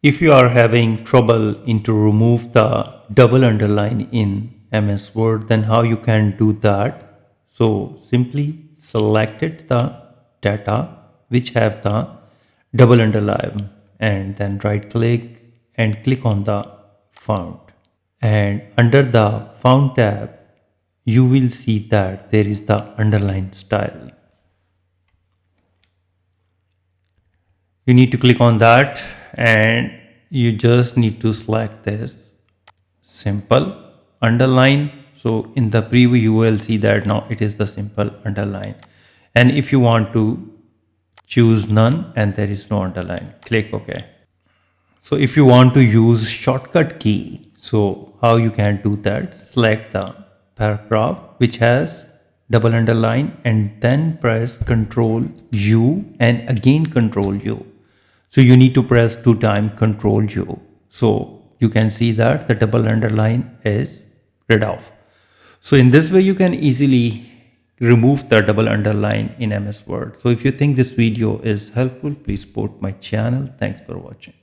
If you are having trouble in to remove the double underline in MS Word, then how you can do that? So simply selected the data which have the double underline and then right click and click on the font. And under the font tab, you will see that there is the underline style. You need to click on that and you just need to select this simple underline. So in the preview you will see that now it is the simple underline, and if you want to choose none and there is no underline, click OK. So if you want to use shortcut key, so how you can do that? Select the paragraph which has double underline and then press Ctrl U and again Ctrl U. So you need to press 2 times Ctrl U. So you can see that the double underline is rid of. So in this way you can easily remove the double underline in MS Word. So if you think this video is helpful, please support my channel. Thanks for watching.